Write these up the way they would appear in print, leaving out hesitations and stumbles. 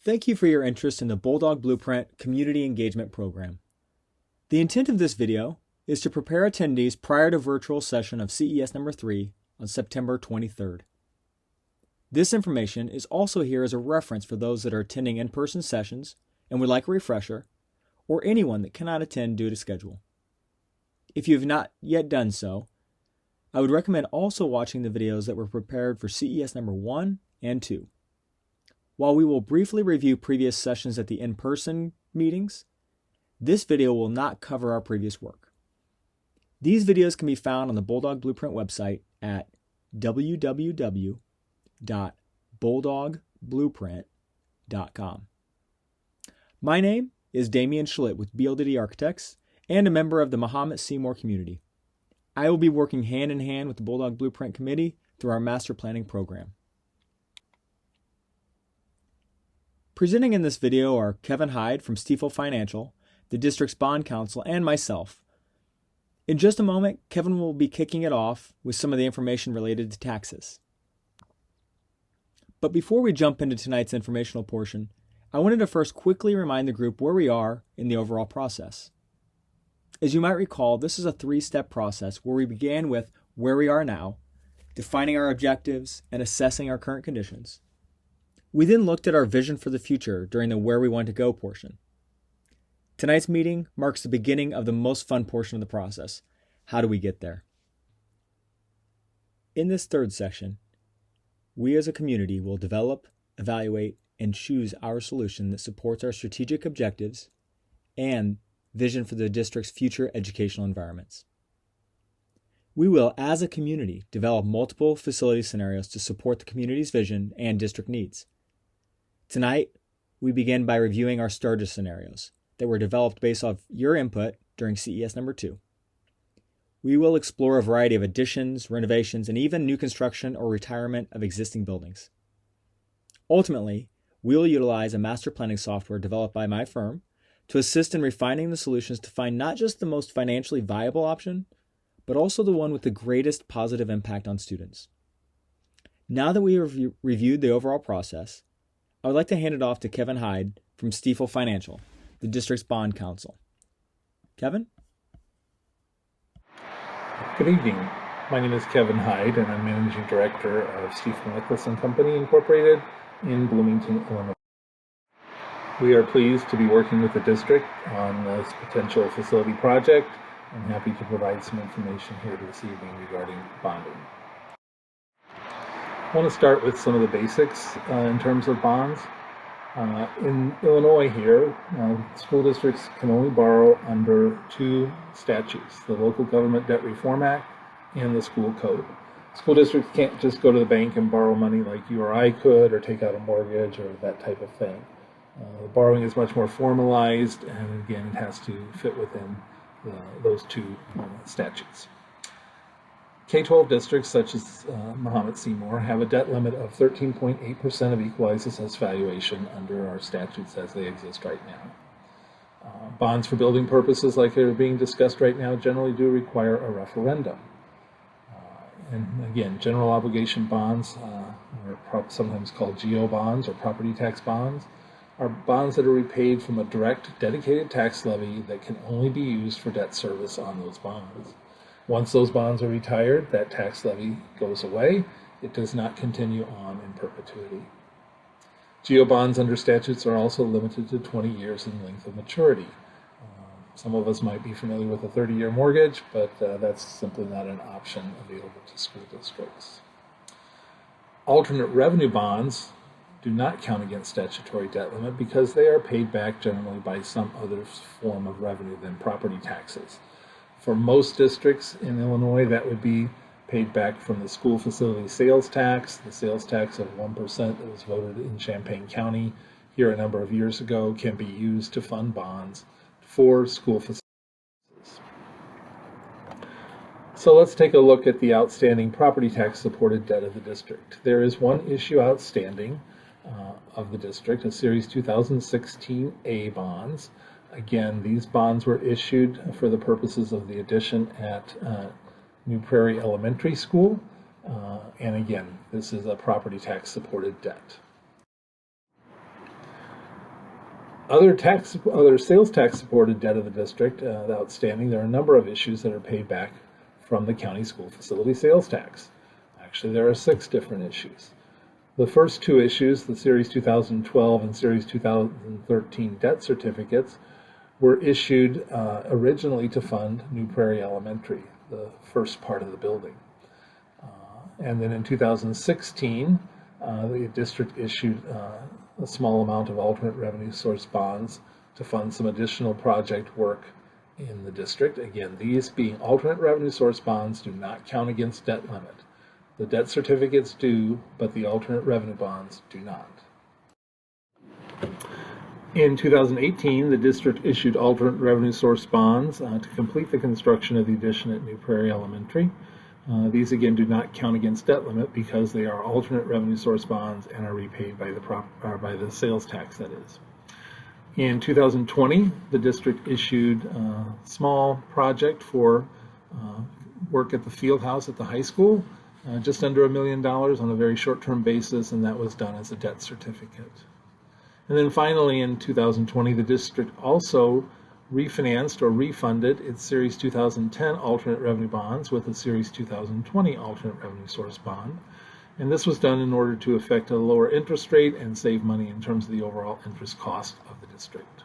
Thank you for your interest in the Bulldog Blueprint Community Engagement Program. The intent of this video is to prepare attendees prior to virtual session of CES number 3 on September 23rd. This information is also here as a reference for those that are attending in-person sessions and would like a refresher, or anyone that cannot attend due to schedule. If you have not yet done so, I would recommend also watching the videos that were prepared for CES number 1 and 2. While we will briefly review previous sessions at the in-person meetings, this video will not cover our previous work. These videos can be found on the Bulldog Blueprint website at www.bulldogblueprint.com. My name is Damian Schlitt with BLDD Architects and a member of the Mahomet-Seymour community. I will be working hand in hand with the Bulldog Blueprint Committee through our master planning program. Presenting in this video are Kevin Hyde from Stifel Financial, the district's bond counsel, and myself. In just a moment, Kevin will be kicking it off with some of the information related to taxes. But before we jump into tonight's informational portion, I wanted to first quickly remind the group where we are in the overall process. As you might recall, this is a 3-step process where we began with where we are now, defining our objectives, and assessing our current conditions. We then looked at our vision for the future during the where we want to go portion. Tonight's meeting marks the beginning of the most fun portion of the process. How do we get there? In this third section, we as a community will develop, evaluate, and choose our solution that supports our strategic objectives and vision for the district's future educational environments. We will, as a community, develop multiple facility scenarios to support the community's vision and district needs. Tonight, we begin by reviewing our starter scenarios that were developed based off your input during CES number 2. We will explore a variety of additions, renovations, and even new construction or retirement of existing buildings. Ultimately, we will utilize a master planning software developed by my firm to assist in refining the solutions to find not just the most financially viable option, but also the one with the greatest positive impact on students. Now that we have reviewed the overall process, I would like to hand it off to Kevin Hyde from Stifel Financial, the district's bond counsel. Kevin? Good evening. My name is Kevin Hyde, and I'm Managing Director of Stifel Nicholas & Company Incorporated in Bloomington, Illinois. We are pleased to be working with the district on this potential facility project. I'm happy to provide some information here this evening regarding bonding. I want to start with some of the basics in terms of bonds. In Illinois here, school districts can only borrow under 2 statutes, the Local Government Debt Reform Act and the School Code. School districts can't just go to the bank and borrow money like you or I could, or take out a mortgage or that type of thing. The borrowing is much more formalized, and again, it has to fit within those 2 statutes. K-12 districts such as Mahomet-Seymour have a debt limit of 13.8% of equalized assessed valuation under our statutes as they exist right now. Bonds for building purposes like they're being discussed right now generally do require a referendum. And again, general obligation bonds, or sometimes called GO bonds or property tax bonds, are bonds that are repaid from a direct dedicated tax levy that can only be used for debt service on those bonds. Once those bonds are retired, that tax levy goes away. It does not continue on in perpetuity. GO bonds under statutes are also limited to 20 years in length of maturity. Some of us might be familiar with a 30-year mortgage, but that's simply not an option available to school districts. Alternate revenue bonds do not count against statutory debt limit because they are paid back generally by some other form of revenue than property taxes. For most districts in Illinois, that would be paid back from the school facility sales tax, the sales tax of 1% that was voted in Champaign County here a number of years ago can be used to fund bonds for school facilities. So let's take a look at the outstanding property tax supported debt of the district. There is one issue outstanding of the district, a Series 2016 A bonds. Again, these bonds were issued for the purposes of the addition at New Prairie Elementary School. And again, this is a property tax supported debt. Other sales tax supported debt of the district, the outstanding, there are a number of issues that are paid back from the county school facility sales tax. Actually, there are 6 different issues. The first 2 issues, the Series 2012 and Series 2013 debt certificates, were issued originally to fund New Prairie Elementary, the first part of the building. And then in 2016, the district issued a small amount of alternate revenue source bonds to fund some additional project work in the district. Again, these being alternate revenue source bonds do not count against debt limit. The debt certificates do, but the alternate revenue bonds do not. In 2018, the district issued alternate revenue source bonds to complete the construction of the addition at New Prairie Elementary. These again do not count against debt limit because they are alternate revenue source bonds and are repaid by the sales tax, that is. In 2020, the district issued a small project for work at the field house at the high school, just under $1 million on a very short-term basis, and that was done as a debt certificate. And then finally, in 2020, the district also refinanced or refunded its Series 2010 alternate revenue bonds with a Series 2020 alternate revenue source bond. And this was done in order to effect a lower interest rate and save money in terms of the overall interest cost of the district.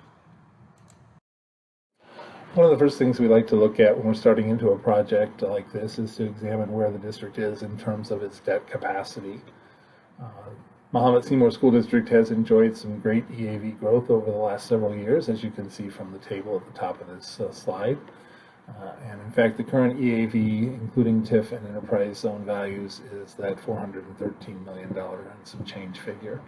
One of the first things we like to look at when we're starting into a project like this is to examine where the district is in terms of its debt capacity. Mahomet-Seymour School District has enjoyed some great EAV growth over the last several years, as you can see from the table at the top of this slide. And in fact, the current EAV, including TIF and enterprise zone values, is that $413 million and some change figure.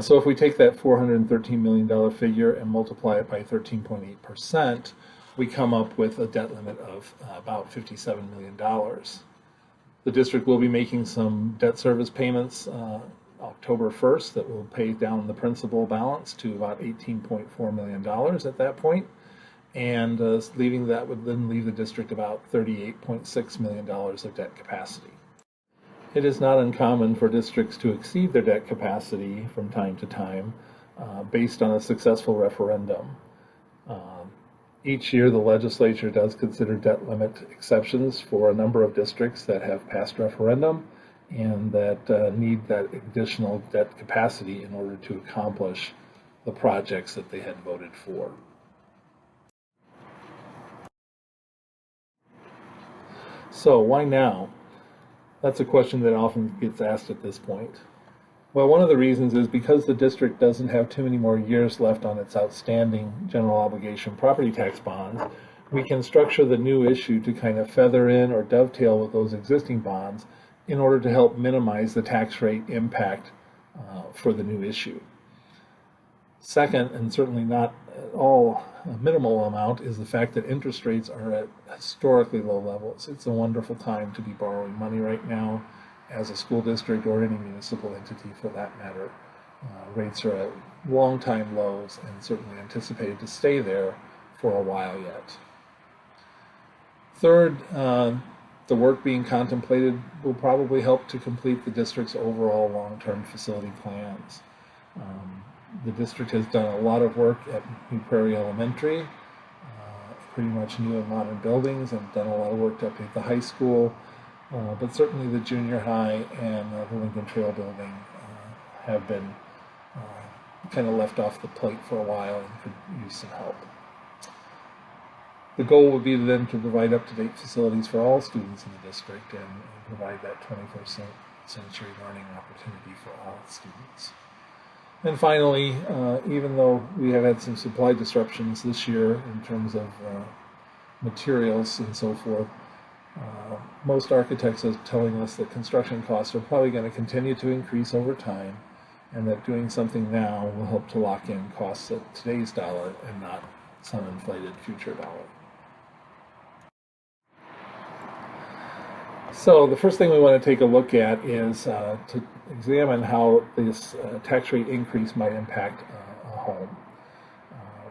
So if we take that $413 million figure and multiply it by 13.8%, we come up with a debt limit of about $57 million. The district will be making some debt service payments October 1st that will pay down the principal balance to about $18.4 million at that point. And leaving that would then leave the district about $38.6 million of debt capacity. It is not uncommon for districts to exceed their debt capacity from time to time based on a successful referendum. Each year the legislature does consider debt limit exceptions for a number of districts that have passed referendum and that need that additional debt capacity in order to accomplish the projects that they had voted for. So why now? That's a question that often gets asked at this point. Well, one of the reasons is because the district doesn't have too many more years left on its outstanding general obligation property tax bonds, we can structure the new issue to kind of feather in or dovetail with those existing bonds in order to help minimize the tax rate impact for the new issue. Second, and certainly not at all a minimal amount, is the fact that interest rates are at historically low levels. It's a wonderful time to be borrowing money right now as a school district or any municipal entity for that matter. Rates are at long-time lows and certainly anticipated to stay there for a while yet. Third, the work being contemplated will probably help to complete the district's overall long-term facility plans. The district has done a lot of work at New Prairie Elementary, pretty much new and modern buildings, and done a lot of work up at the high school, but certainly the junior high and the Lincoln Trail building have been kind of left off the plate for a while and could use some help. The goal would be then to provide up-to-date facilities for all students in the district and provide that 21st century learning opportunity for all students. And finally, even though we have had some supply disruptions this year in terms of materials and so forth, most architects are telling us that construction costs are probably going to continue to increase over time, and that doing something now will help to lock in costs at today's dollar and not some inflated future dollar. So the first thing we want to take a look at is to examine how this tax rate increase might impact a home.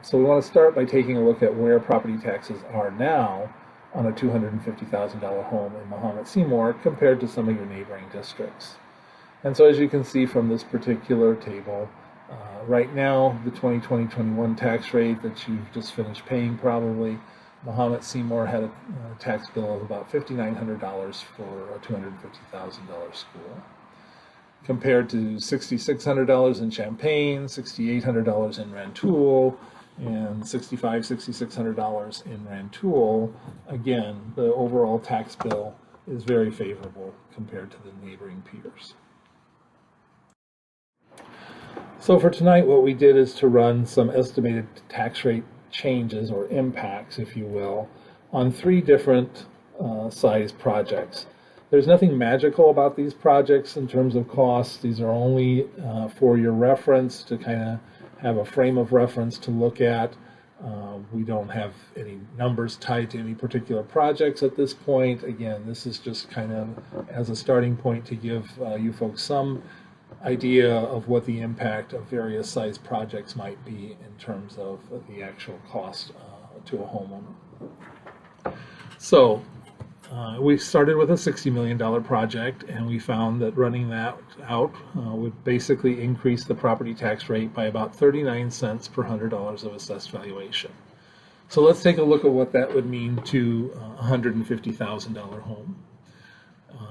So we want to start by taking a look at where property taxes are now on a $250,000 home in Mahomet-Seymour compared to some of your neighboring districts. And so as you can see from this particular table, Right now, the 2020-21 tax rate that you've just finished paying probably, Mahomet-Seymour had a tax bill of about $5,900 for a $250,000 school, compared to $6,600 in Champaign, $6,800 in Rantoul, and $6,600 in Rantoul. Again, the overall tax bill is very favorable compared to the neighboring peers. So for tonight, what we did is to run some estimated tax rate changes, or impacts, if you will, on 3 different size projects. There's nothing magical about these projects in terms of costs. These are only for your reference, to kind of have a frame of reference to look at. We don't have any numbers tied to any particular projects at this point. Again, this is just kind of as a starting point to give you folks some idea of what the impact of various size projects might be in terms of the actual cost to a homeowner. So we started with a $60 million project, and we found that running that out would basically increase the property tax rate by about 39 cents per $100 of assessed valuation. So let's take a look at what that would mean to a $150,000 home.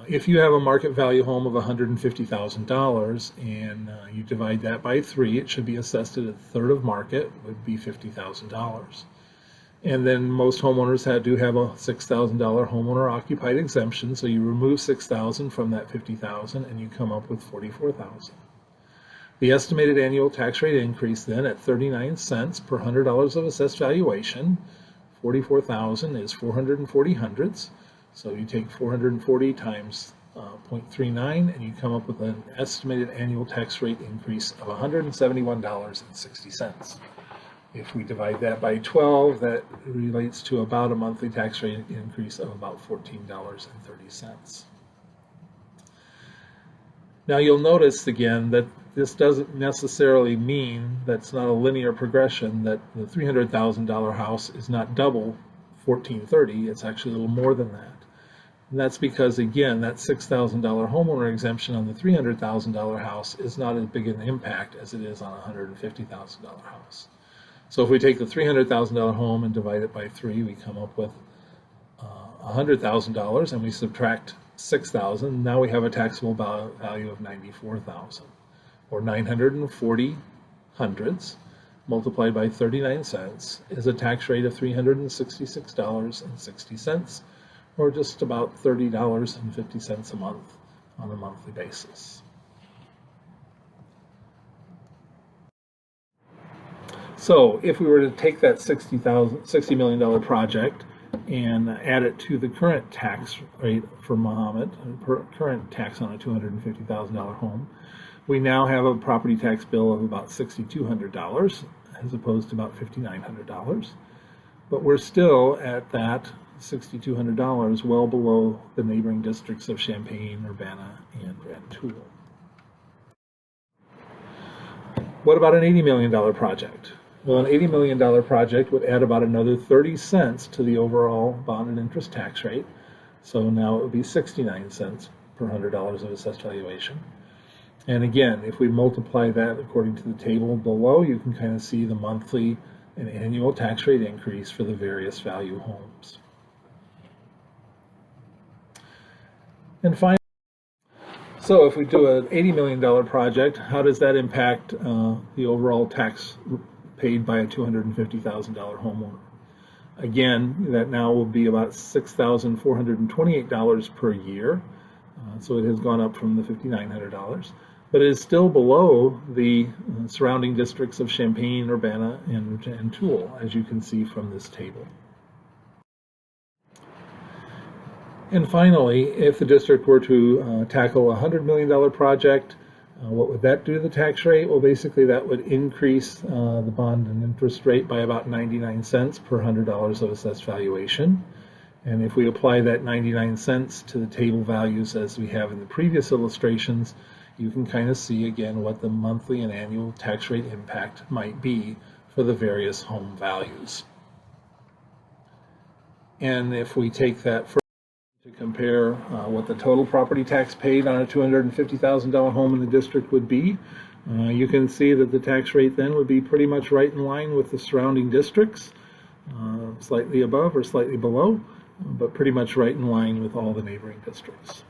If you have a market value home of $150,000 and you divide that by 3, it should be assessed at a third of market, would be $50,000. And then most homeowners do have a $6,000 homeowner occupied exemption, so you remove $6,000 from that $50,000 and you come up with $44,000. The estimated annual tax rate increase then at 39 cents per $100 of assessed valuation. $44,000 is 440 hundredths. So you take 440 times 0.39 and you come up with an estimated annual tax rate increase of $171.60. If we divide that by 12, that relates to about a monthly tax rate increase of about $14.30. Now you'll notice again that this doesn't necessarily mean that's not a linear progression, that the $300,000 house is not double $1,430, it's actually a little more than that. And that's because, again, that $6,000 homeowner exemption on the $300,000 house is not as big an impact as it is on a $150,000 house. So if we take the $300,000 home and divide it by 3, we come up with $100,000, and we subtract $6,000. Now we have a taxable value of $94,000, or 940 hundredths multiplied by 39 cents is a tax rate of $366.60, or just about $30.50 a month on a monthly basis. So if we were to take that $60 million project and add it to the current tax rate for Mahomet, current tax on a $250,000 home, we now have a property tax bill of about $6,200 as opposed to about $5,900. But we're still at that $6,200, well below the neighboring districts of Champaign, Urbana, and Rantoul. What about an $80 million project? Well, an $80 million project would add about another 30 cents to the overall bond and interest tax rate. So now it would be 69 cents per $100 of assessed valuation. And again, if we multiply that according to the table below, you can kind of see the monthly and annual tax rate increase for the various value homes. And finally, so if we do an $80 million project, how does that impact the overall tax paid by a $250,000 homeowner? Again, that now will be about $6,428 per year. So it has gone up from the $5,900, but it is still below the surrounding districts of Champaign, Urbana, and Rantoul, as you can see from this table. And finally, if the district were to tackle a $100 million project, what would that do to the tax rate? Well, basically that would increase the bond and interest rate by about 99 cents per $100 of assessed valuation. And if we apply that 99 cents to the table values as we have in the previous illustrations, you can kind of see again what the monthly and annual tax rate impact might be for the various home values. And if we take that to compare what the total property tax paid on a $250,000 home in the district would be, You can see that the tax rate then would be pretty much right in line with the surrounding districts, slightly above or slightly below, but pretty much right in line with all the neighboring districts.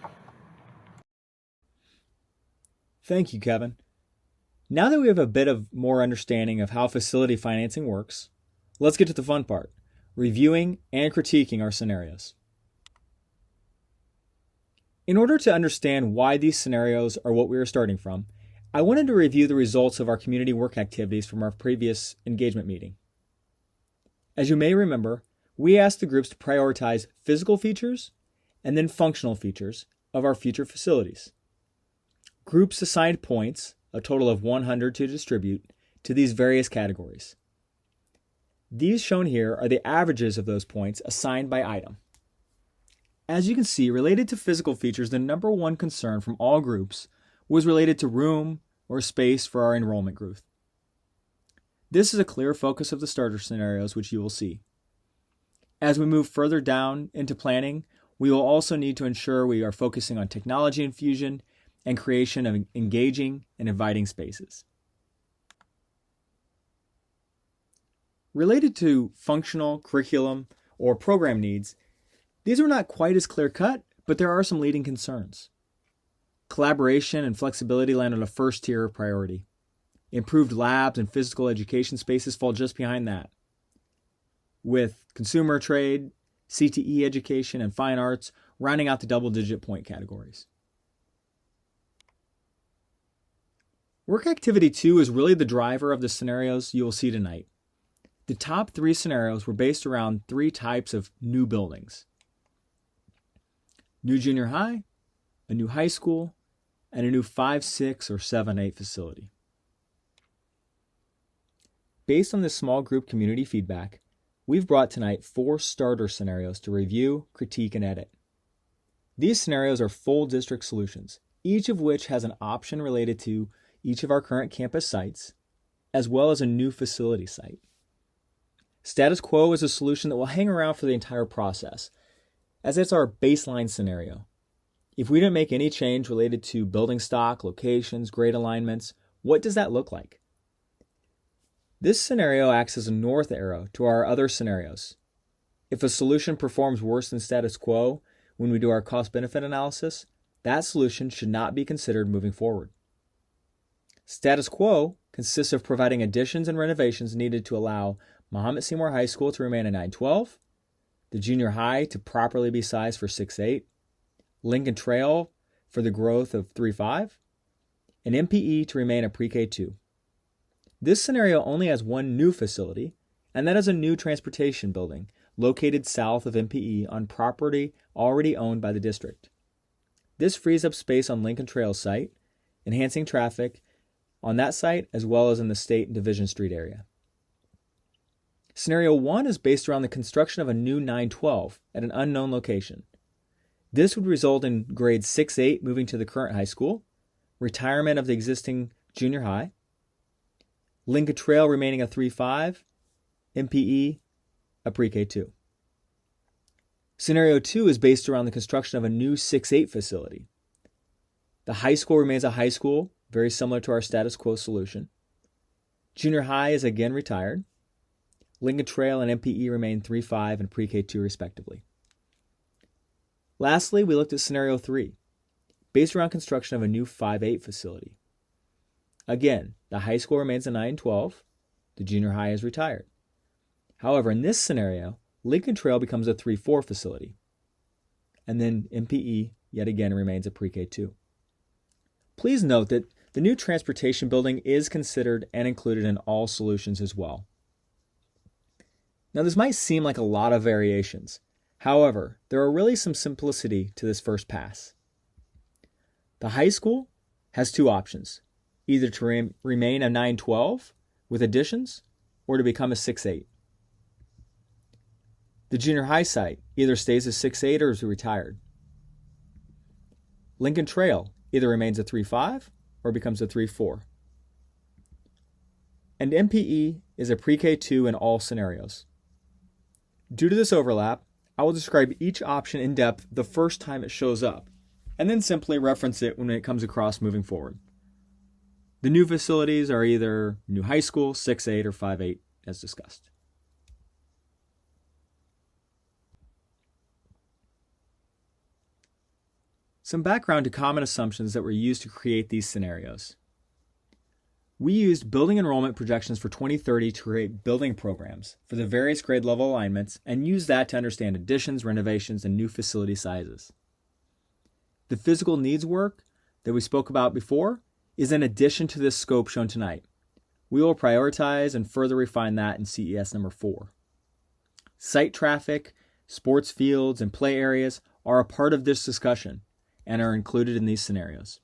Thank you, Kevin. Now that we have a bit of more understanding of how facility financing works, let's get to the fun part, reviewing and critiquing our scenarios. In order to understand why these scenarios are what we are starting from, I wanted to review the results of our community work activities from our previous engagement meeting. As you may remember, we asked the groups to prioritize physical features and then functional features of our future facilities. Groups assigned points, a total of 100 to distribute, to these various categories. These shown here are the averages of those points assigned by item. As you can see, related to physical features, the number one concern from all groups was related to room or space for our enrollment growth. This is a clear focus of the starter scenarios, which you will see. As we move further down into planning, we will also need to ensure we are focusing on technology infusion and creation of engaging and inviting spaces. Related to functional, curriculum, or program needs, these are not quite as clear-cut, but there are some leading concerns. Collaboration and flexibility land on a first tier of priority. Improved labs and physical education spaces fall just behind that, with consumer trade, CTE education, and fine arts rounding out the double-digit point categories. Work activity 2 is really the driver of the scenarios you will see tonight. The top 3 scenarios were based around 3 types of new buildings: new junior high, a new high school, and a new 5, 6, or 7, 8 facility. Based on this small group community feedback, we've brought tonight 4 starter scenarios to review, critique, and edit. These scenarios are full district solutions, each of which has an option related to each of our current campus sites, as well as a new facility site. Status quo is a solution that will hang around for the entire process, as it's our baseline scenario. If we didn't make any change related to building stock, locations, grade alignments, what does that look like? This scenario acts as a north arrow to our other scenarios. If a solution performs worse than status quo when we do our cost-benefit analysis, that solution should not be considered moving forward. Status quo consists of providing additions and renovations needed to allow Mahomet-Seymour High School to remain a 912, the junior high to properly be sized for 6-8, Lincoln Trail for the growth of 3-5, and MPE to remain a pre-K 2. This scenario only has one new facility, and that is a new transportation building located south of MPE on property already owned by the district. This frees up space on Lincoln Trail site, enhancing traffic on that site as well as in the State and Division Street area. Scenario 1 is based around the construction of a new 912 at an unknown location. This would result in grades 6-8 moving to the current high school, retirement of the existing junior high, Lincoln Trail remaining a 3-5, MPE a pre-K 2. Scenario 2 is based around the construction of a new 6-8 facility. The high school remains a high school, very similar to our status quo solution. Junior high is again retired. Lincoln Trail and MPE remain 3-5 and pre-K 2 respectively. Lastly, we looked at scenario 3, based around construction of a new 5-8 facility. Again, the high school remains a 9-12, the junior high is retired. However, in this scenario, Lincoln Trail becomes a 3-4 facility. And then MPE yet again remains a pre-K 2. Please note that the new transportation building is considered and included in all solutions as well. Now, this might seem like a lot of variations. However, there are really some simplicity to this first pass. The high school has 2 options, either to remain a 9-12 with additions or to become a 6-8. The junior high site either stays a 6-8 or is retired. Lincoln Trail either remains a 3-5 or becomes a 3-4. And MPE is a pre-K 2 in all scenarios. Due to this overlap, I will describe each option in depth the first time it shows up, and then simply reference it when it comes across moving forward. The new facilities are either new high school, 6-8, or 5-8, as discussed. Some background to common assumptions that were used to create these scenarios. We used building enrollment projections for 2030 to create building programs for the various grade level alignments and used that to understand additions, renovations, and new facility sizes. The physical needs work that we spoke about before is in addition to this scope shown tonight. We will prioritize and further refine that in CES number 4. Site traffic, sports fields, and play areas are a part of this discussion and are included in these scenarios.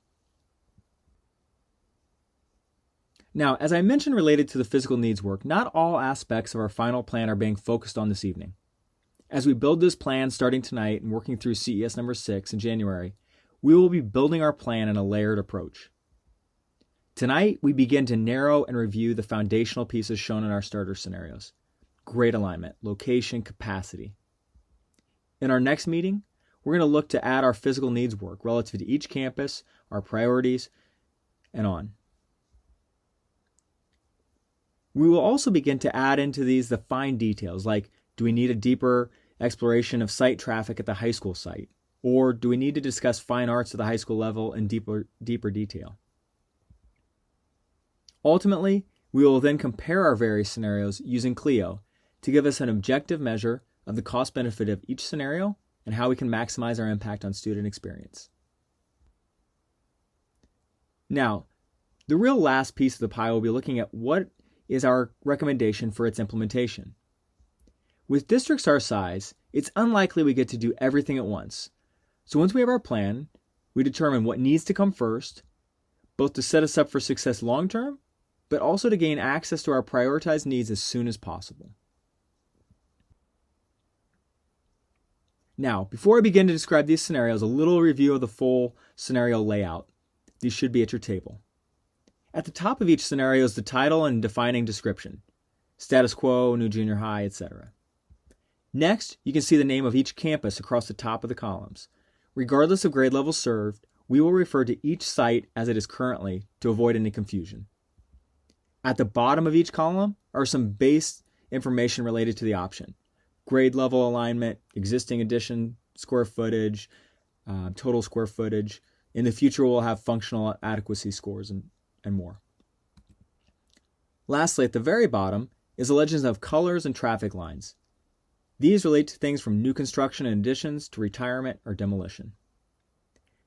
Now, as I mentioned related to the physical needs work, not all aspects of our final plan are being focused on this evening. As we build this plan starting tonight and working through CES number 6 in January, we will be building our plan in a layered approach. Tonight, we begin to narrow and review the foundational pieces shown in our starter scenarios: grade alignment, location, capacity. In our next meeting, we're going to look to add our physical needs work relative to each campus, our priorities, and on. We will also begin to add into these the fine details, like do we need a deeper exploration of site traffic at the high school site? Or do we need to discuss fine arts at the high school level in deeper detail? Ultimately, we will then compare our various scenarios using Clio to give us an objective measure of the cost benefit of each scenario and how we can maximize our impact on student experience. Now, the real last piece of the pie will be looking at what is our recommendation for its implementation. With districts our size, it's unlikely we get to do everything at once. So once we have our plan, we determine what needs to come first, both to set us up for success long term, but also to gain access to our prioritized needs as soon as possible. Now, before I begin to describe these scenarios, a little review of the full scenario layout. These should be at your table. At the top of each scenario is the title and defining description: status quo, new junior high, etc. Next, you can see the name of each campus across the top of the columns. Regardless of grade level served, we will refer to each site as it is currently to avoid any confusion. At the bottom of each column are some base information related to the option: grade level alignment, existing addition, square footage, total square footage. In the future, we'll have functional adequacy scores and more. Lastly, at the very bottom is the legends of colors and traffic lines. These relate to things from new construction and additions to retirement or demolition.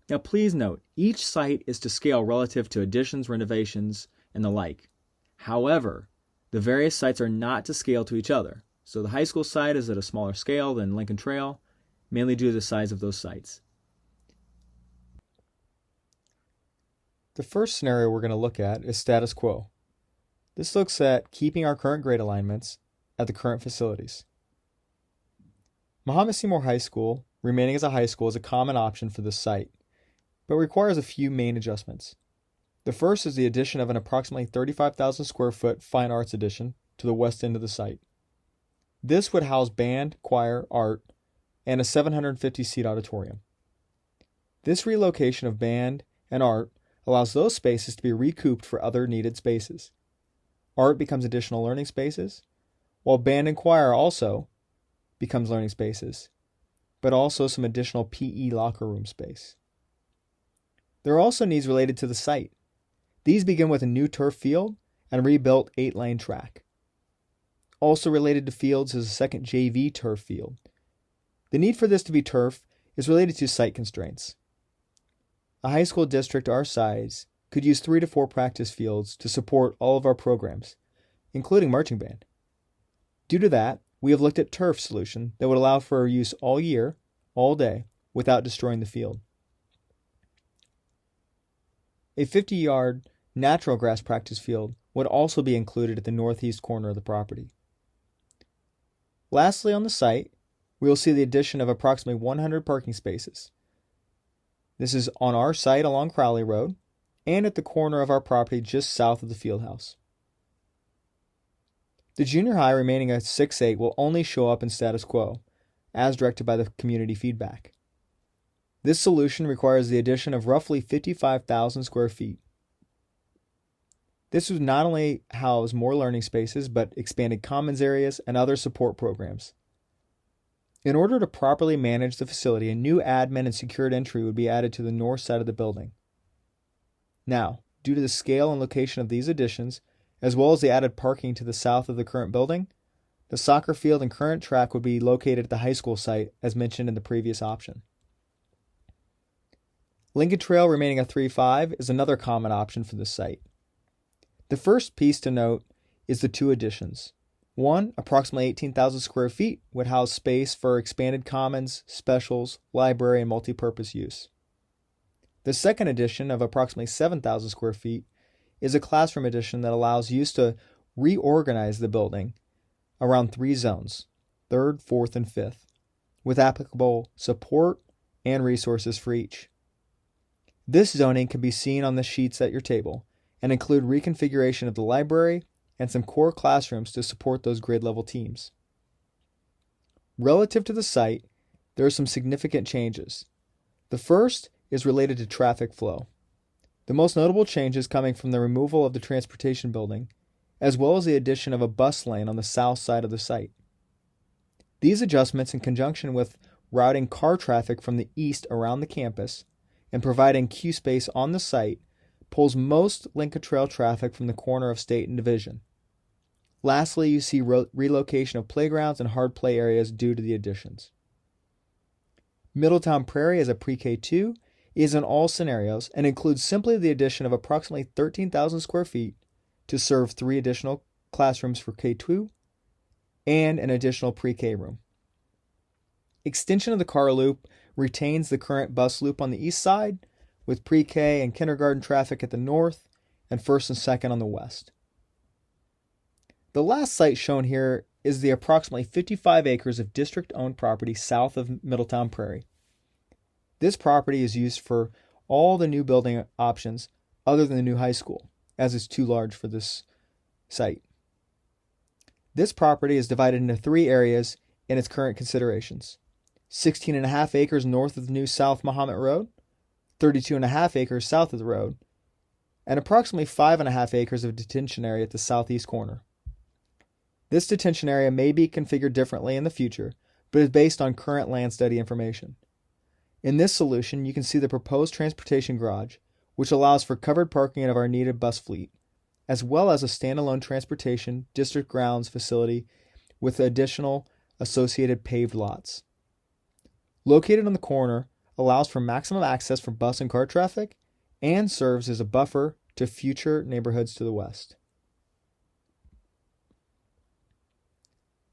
Now please note, each site is to scale relative to additions, renovations, and the like. However, the various sites are not to scale to each other. So the high school site is at a smaller scale than Lincoln Trail, mainly due to the size of those sites. The first scenario we're going to look at is status quo. This looks at keeping our current grade alignments at the current facilities. Mahomet-Seymour High School remaining as a high school is a common option for this site, but requires a few main adjustments. The first is the addition of an approximately 35,000 square foot fine arts addition to the west end of the site. This would house band, choir, art, and a 750-seat auditorium. This relocation of band and art allows those spaces to be recouped for other needed spaces. Art becomes additional learning spaces, while band and choir also becomes learning spaces, but also some additional PE locker room space. There are also needs related to the site. These begin with a new turf field and rebuilt 8-lane track. Also related to fields is a second JV turf field. The need for this to be turf is related to site constraints. A high school district our size could use 3 to 4 practice fields to support all of our programs, including marching band. Due to that, we have looked at turf solution that would allow for use all year, all day, without destroying the field. A 50-yard natural grass practice field would also be included at the northeast corner of the property. Lastly, on the site, we will see the addition of approximately 100 parking spaces. This is on our site along Crowley Road and at the corner of our property just south of the field house. The junior high remaining at 6-8 will only show up in status quo, as directed by the community feedback. This solution requires the addition of roughly 55,000 square feet. This would not only house more learning spaces, but expanded commons areas and other support programs. In order to properly manage the facility, a new admin and secured entry would be added to the north side of the building. Now, due to the scale and location of these additions, as well as the added parking to the south of the current building, the soccer field and current track would be located at the high school site, as mentioned in the previous option. Lincoln Trail remaining a 3-5 is another common option for this site. The first piece to note is the two additions. One, approximately 18,000 square feet, would house space for expanded commons, specials, library, and multipurpose use. The second addition of approximately 7,000 square feet is a classroom addition that allows use to reorganize the building around 3 zones, 3rd, 4th, and 5th, with applicable support and resources for each. This zoning can be seen on the sheets at your table and include reconfiguration of the library and some core classrooms to support those grade level teams. Relative to the site, there are some significant changes. The first is related to traffic flow. The most notable changes coming from the removal of the transportation building, as well as the addition of a bus lane on the south side of the site. These adjustments, in conjunction with routing car traffic from the east around the campus and providing queue space on the site, pulls most Lincoln Trail traffic from the corner of State and Division. Lastly, you see relocation of playgrounds and hard play areas due to the additions. Middletown Prairie as a pre-K2 is in all scenarios and includes simply the addition of approximately 13,000 square feet to serve 3 additional classrooms for K2 and an additional pre-K room. Extension of the car loop retains the current bus loop on the east side, with pre-K and kindergarten traffic at the north and 1st and 2nd on the west. The last site shown here is the approximately 55 acres of district-owned property south of Middletown Prairie. This property is used for all the new building options other than the new high school, as it's too large for this site. This property is divided into 3 areas in its current considerations: 16.5 acres north of the new South Mahomet Road, 32.5 acres south of the road, and approximately 5.5 acres of detention area at the southeast corner. This detention area may be configured differently in the future, but is based on current land study information. In this solution, you can see the proposed transportation garage, which allows for covered parking of our needed bus fleet, as well as a standalone transportation district grounds facility with additional associated paved lots. Located on the corner, allows for maximum access for bus and car traffic, and serves as a buffer to future neighborhoods to the west.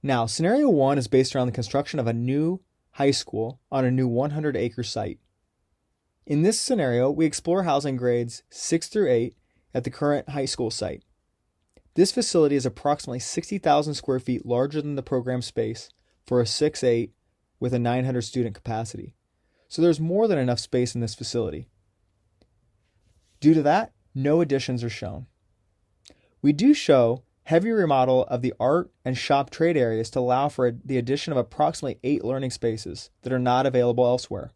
Now, scenario 1 is based around the construction of a new high school on a new 100-acre site. In this scenario, we explore housing grades 6 through 8 at the current high school site. This facility is approximately 60,000 square feet larger than the program space for a 6-8 with a 900 student capacity. So there's more than enough space in this facility. Due to that, no additions are shown. We do show heavy remodel of the art and shop trade areas to allow for the addition of approximately 8 learning spaces that are not available elsewhere.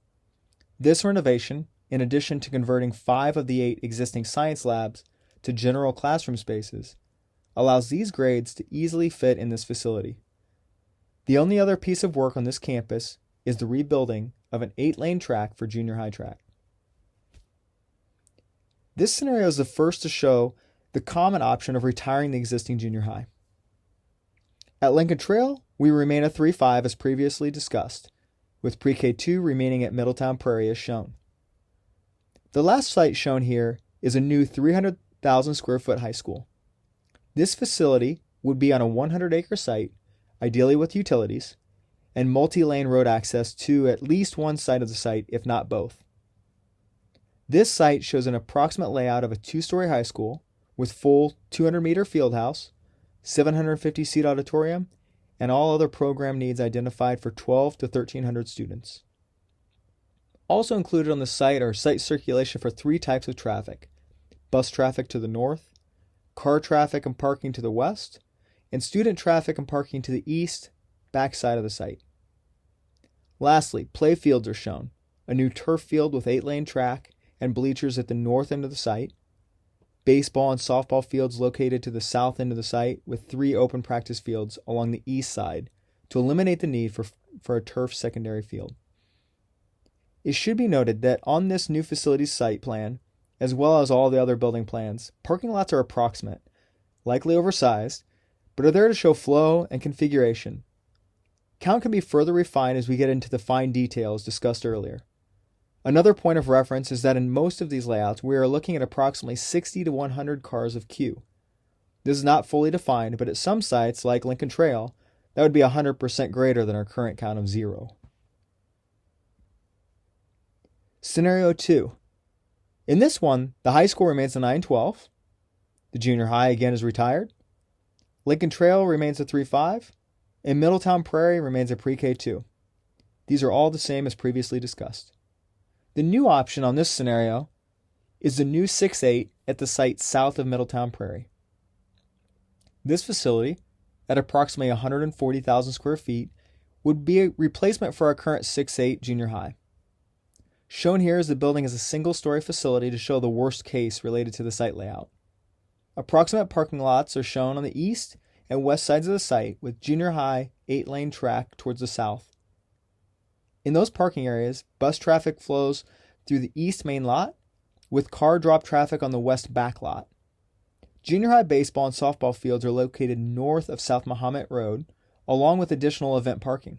This renovation, in addition to converting 5 of the 8 existing science labs to general classroom spaces, allows these grades to easily fit in this facility. The only other piece of work on this campus is the rebuilding of an 8-lane track for junior high track. This scenario is the first to show the common option of retiring the existing junior high. At Lincoln Trail, we remain a 3-5 as previously discussed, with pre-K2 remaining at Middletown Prairie as shown. The last site shown here is a new 300,000 square foot high school. This facility would be on a 100-acre site, ideally with utilities, and multi-lane road access to at least one side of the site, if not both. This site shows an approximate layout of a 2-story high school with full 200-meter field house, 750-seat auditorium, and all other program needs identified for 1,200 to 1,300 students. Also included on the site are site circulation for 3 types of traffic: bus traffic to the north, car traffic and parking to the west, and student traffic and parking to the east, back side of the site. Lastly, play fields are shown: a new turf field with 8-lane track and bleachers at the north end of the site, baseball and softball fields located to the south end of the site, with 3 open practice fields along the east side to eliminate the need for a turf secondary field. It should be noted that on this new facilities site plan, as well as all the other building plans, parking lots are approximate, likely oversized, but are there to show flow and configuration. Count can be further refined as we get into the fine details discussed earlier. Another point of reference is that in most of these layouts, we are looking at approximately 60 to 100 cars of queue. This is not fully defined, but at some sites, like Lincoln Trail, that would be 100% greater than our current count of 0. Scenario 2. In this one, the high school remains a 912. The junior high again is retired. Lincoln Trail remains a 3-5. And Middletown Prairie remains a pre-K 2. These are all the same as previously discussed. The new option on this scenario is the new 6-8 at the site south of Middletown Prairie. This facility, at approximately 140,000 square feet, would be a replacement for our current 6-8 junior high. Shown here is the building as a single-story facility to show the worst case related to the site layout. Approximate parking lots are shown on the east and west sides of the site, with junior high 8-lane track towards the south. In those parking areas, bus traffic flows through the east main lot, with car drop traffic on the west back lot. Junior high baseball and softball fields are located north of South Mahomet Road, along with additional event parking.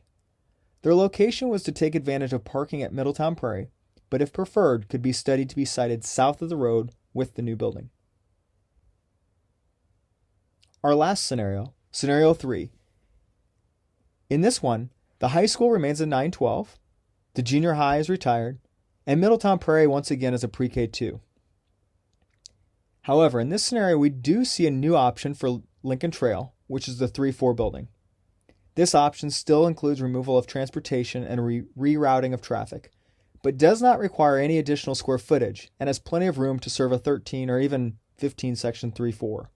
Their location was to take advantage of parking at Middletown Prairie, but if preferred, could be studied to be sited south of the road with the new building. Our last scenario, Scenario 3. In this one, the high school remains a 912, the junior high is retired, and Middletown Prairie once again is a pre-K 2. However, in this scenario, we do see a new option for Lincoln Trail, which is the 3-4 building. This option still includes removal of transportation and rerouting of traffic, but does not require any additional square footage and has plenty of room to serve a 13 or even 15 section 3-4.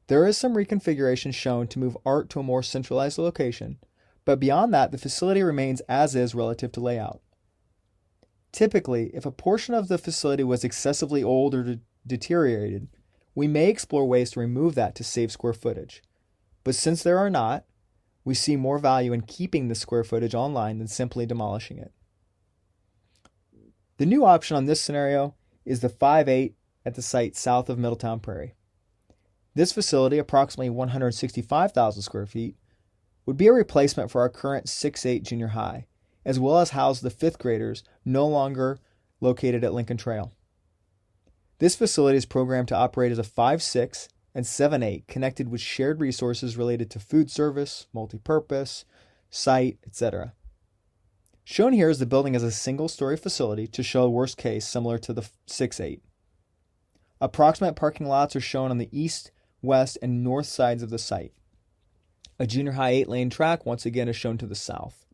There is some reconfiguration shown to move art to a more centralized location, but beyond that, the facility remains as is relative to layout. Typically, if a portion of the facility was excessively old or deteriorated, we may explore ways to remove that to save square footage. But since there are not, we see more value in keeping the square footage online than simply demolishing it. The new option on this scenario is the 5-8 at the site south of Middletown Prairie. This facility, approximately 165,000 square feet, would be a replacement for our current 6-8 junior high, as well as house the 5th graders no longer located at Lincoln Trail. This facility is programmed to operate as a 5-6 and 7-8, connected with shared resources related to food service, multipurpose, site, etc. Shown here is the building as a single-story facility to show a worst case similar to the 6-8. Approximate parking lots are shown on the east, west, and north sides of the site. A junior high 8-lane track once again is shown to the south.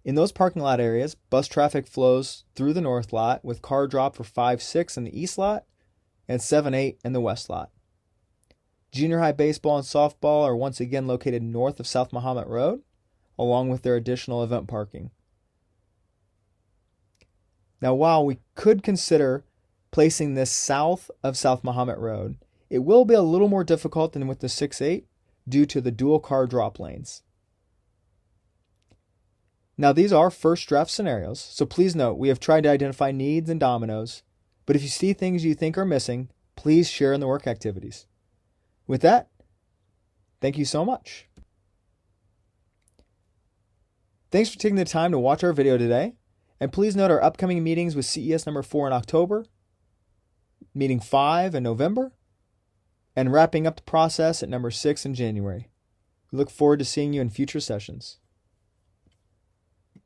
In those parking lot areas, bus traffic flows through the north lot, with car drop for 5-6 in the east lot and 7-8 in the west lot. Junior high baseball and softball are once again located north of South Mahomet Road, along with their additional event parking. Now, while we could consider placing this south of South Mahomet Road, it will be a little more difficult than with the 6-8 due to the dual car drop lanes. Now, these are first draft scenarios, so please note we have tried to identify needs and dominoes, but if you see things you think are missing, please share in the work activities. With that, thank you so much. Thanks for taking the time to watch our video today, and please note our upcoming meetings with CES number 4 in October, meeting 5 in November, and wrapping up the process at number 6 in January. We look forward to seeing you in future sessions.